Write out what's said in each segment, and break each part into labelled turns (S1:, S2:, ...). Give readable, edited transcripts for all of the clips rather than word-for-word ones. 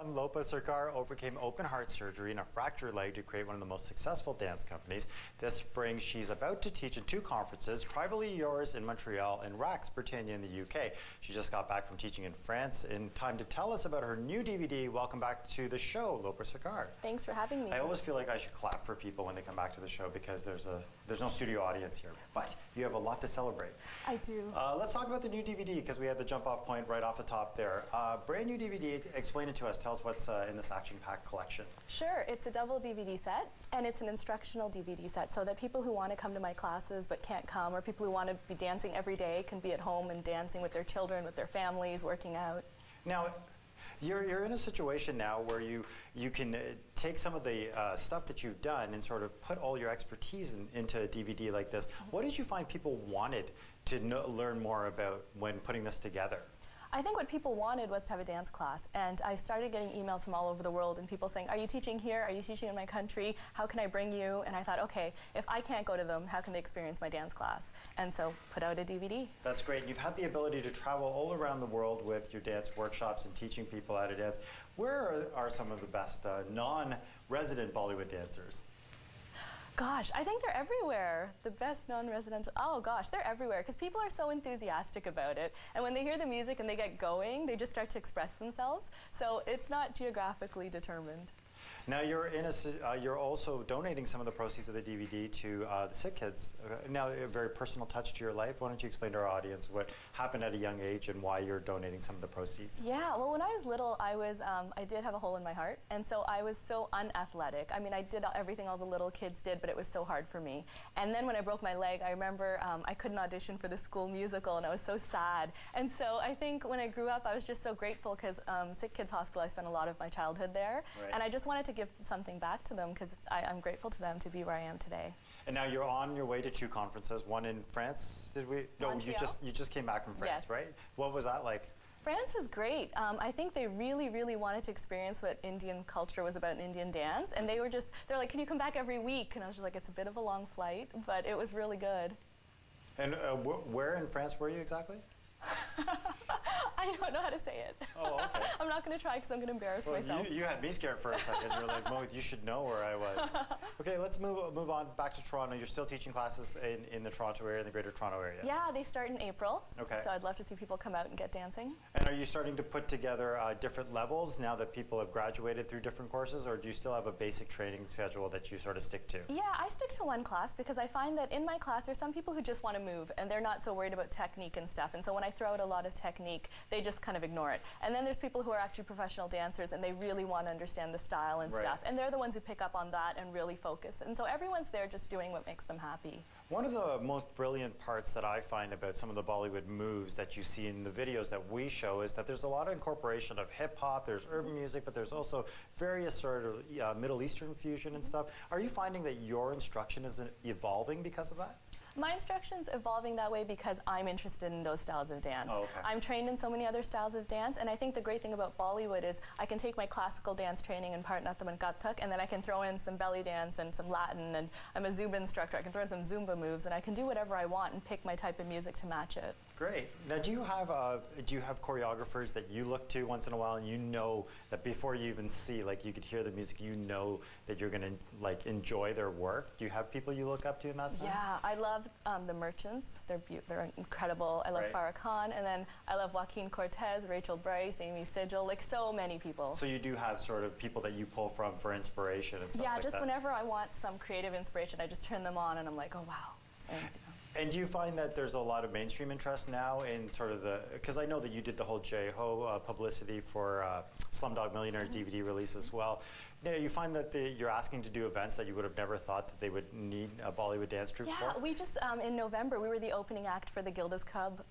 S1: Lopa Sarkar overcame open heart surgery and a fractured leg to create one of the most successful dance companies. This spring, she's about to teach in 2 conferences, Tribally Yours in Montreal and Rax Britannia in the UK. She just got back from teaching in France in time to tell us about her new DVD. Welcome back to the show, Lopa Sarkar.
S2: Thanks for having me.
S1: I always feel like I should clap for people when they come back to the show because there's no studio audience here, but you have a lot to celebrate.
S2: I do.
S1: Let's talk about the new DVD because we had the jump off point right off the top there. Brand new DVD, explain it to us. Tell us what's in this action-packed collection.
S2: Sure, it's a double DVD set, and it's an instructional DVD set, so that people who want to come to my classes but can't come, or people who want to be dancing every day can be at home and dancing with their children, with their families, working out.
S1: Now, you're in a situation now where you can take some of the stuff that you've done and sort of put all your expertise into a DVD like this. What did you find people wanted to learn more about when putting this together?
S2: I think what people wanted was to have a dance class, and I started getting emails from all over the world and people saying, are you teaching here? Are you teaching in my country? How can I bring you? And I thought, okay, if I can't go to them, how can they experience my dance class? And so put out a DVD. That's
S1: great. You've had the ability to travel all around the world with your dance workshops and teaching people how to dance. Where are some of the best non-resident Bollywood dancers?
S2: Gosh, I think they're everywhere. The best non-residential, oh gosh, they're everywhere because people are so enthusiastic about it. And when they hear the music and they get going, they just start to express themselves. So it's not geographically determined.
S1: Now you're also donating some of the proceeds of the DVD to the sick kids. Now a very personal touch to your life. Why don't you explain to our audience what happened at a young age and why you're donating some of the proceeds?
S2: Yeah, well when I was little I did have a hole in my heart, and so I was so unathletic. I mean, I did everything all the little kids did, but it was so hard for me. And then when I broke my leg, I remember I couldn't audition for the school musical, and I was so sad. And so I think when I grew up, I was just so grateful because Sick Kids Hospital, I spent a lot of my childhood there,
S1: right.
S2: And I just wanted to give something back to them because I'm grateful to them to be where I am today.
S1: And now you're on your way to 2 conferences, one in France, did we? No,
S2: Montreal.
S1: you just came back from France,
S2: yes.
S1: Right? What was that like?
S2: France is great. I think they really, really wanted to experience what Indian culture was about in Indian dance, and they're like, can you come back every week? And I was just like, it's a bit of a long flight, but it was really good.
S1: And where in France were you exactly?
S2: I don't know how to say it.
S1: Oh, okay.
S2: I'm not going to try because I'm going to embarrass myself.
S1: You had me scared for a second. You're like, Mo, you should know where I was. Okay, let's move on back to Toronto. You're still teaching classes in the Toronto area, in the Greater Toronto area.
S2: Yeah, they start in April.
S1: Okay.
S2: So I'd love to see people come out and get dancing.
S1: And are you starting to put together different levels now that people have graduated through different courses, or do you still have a basic training schedule that you sort of stick to?
S2: Yeah, I stick to one class because I find that in my class there's some people who just want to move and they're not so worried about technique and stuff. And so when I throw out a lot of technique, they just kind of ignore it. And then there's people who are actually professional dancers and they really want to understand the style and stuff. And they're the ones who pick up on that and really focus. And so everyone's there just doing what makes them happy.
S1: One of the most brilliant parts that I find about some of the Bollywood moves that you see in the videos that we show is that there's a lot of incorporation of hip-hop, there's urban music, but there's also various sort of Middle Eastern fusion and stuff. Are you finding that your instruction is evolving because of that?
S2: My instruction's evolving that way because I'm interested in those styles of dance.
S1: Oh, okay.
S2: I'm trained in so many other styles of dance, and I think the great thing about Bollywood is I can take my classical dance training in Bharatanatyam and Kathak, and then I can throw in some belly dance and some Latin, and I'm a Zumba instructor. I can throw in some Zumba moves, and I can do whatever I want and pick my type of music to match it.
S1: Great. Now, do you have choreographers that you look to once in a while, and you know that before you even see, like you could hear the music, you know that you're going to like enjoy their work? Do you have people you look up to in that sense?
S2: Yeah, I love the Merchants. They're incredible. I love Farah Khan, and then I love Joaquin Cortez, Rachel Bryce, Amy Sigil, like so many people.
S1: So you do have sort of people that you pull from for inspiration and stuff
S2: like that? Yeah, just whenever I want some creative inspiration, I just turn them on and I'm like, oh wow.
S1: And do you find that there's a lot of mainstream interest now in sort of because I know that you did the whole J-Ho publicity for Slumdog Millionaire's DVD release as well. Now, you find that you're asking to do events that you would have never thought that they would need a Bollywood dance troupe for?
S2: Yeah, we just, in November, we were the opening act for the Gilda's Cub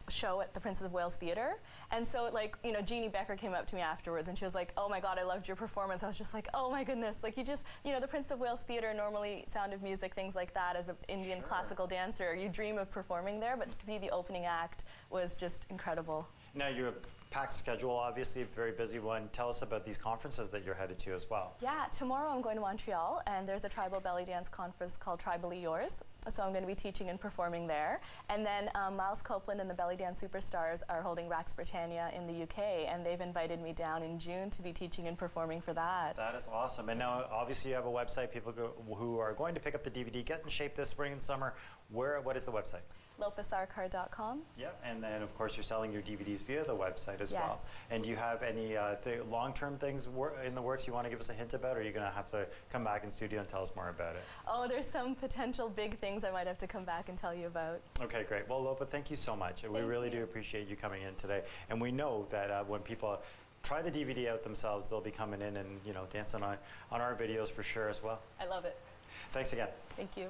S2: show at the Princess of Wales Theatre. And so, like, you know, Jeannie Becker came up to me afterwards and she was like, oh my God, I loved your performance. I was just like, oh my goodness. Like, you know, the Princess of Wales Theatre, normally Sound of Music, things like that, as an Indian classical dancer, you dream of performing there, but to be the opening act was just incredible.
S1: Now you have packed schedule, obviously, a very busy one. Tell us about these conferences that you're headed to as well.
S2: Yeah, tomorrow I'm going to Montreal, and there's a tribal belly dance conference called Tribally Yours. So I'm going to be teaching and performing there. And then Miles Copeland and the Belly Dance Superstars are holding Rax Britannia in the UK, and they've invited me down in June to be teaching and performing for that.
S1: That is awesome. And now, obviously, you have a website. People who are going to pick up the DVD, get in shape this spring and summer. What is the website?
S2: LopaSarkar.com.
S1: Yep, and then of course you're selling your DVDs via the website as well.
S2: Yes.
S1: And do you have any long-term things in the works you want to give us a hint about, or are you going to have to come back in studio and tell us more about it?
S2: Oh, there's some potential big things I might have to come back and tell you about.
S1: Okay, great. Well, Lopa, thank you so much. We really do appreciate you coming in today. And we know that when people try the DVD out themselves, they'll be coming in and dancing on our videos for sure as well.
S2: I love it.
S1: Thanks again.
S2: Thank you.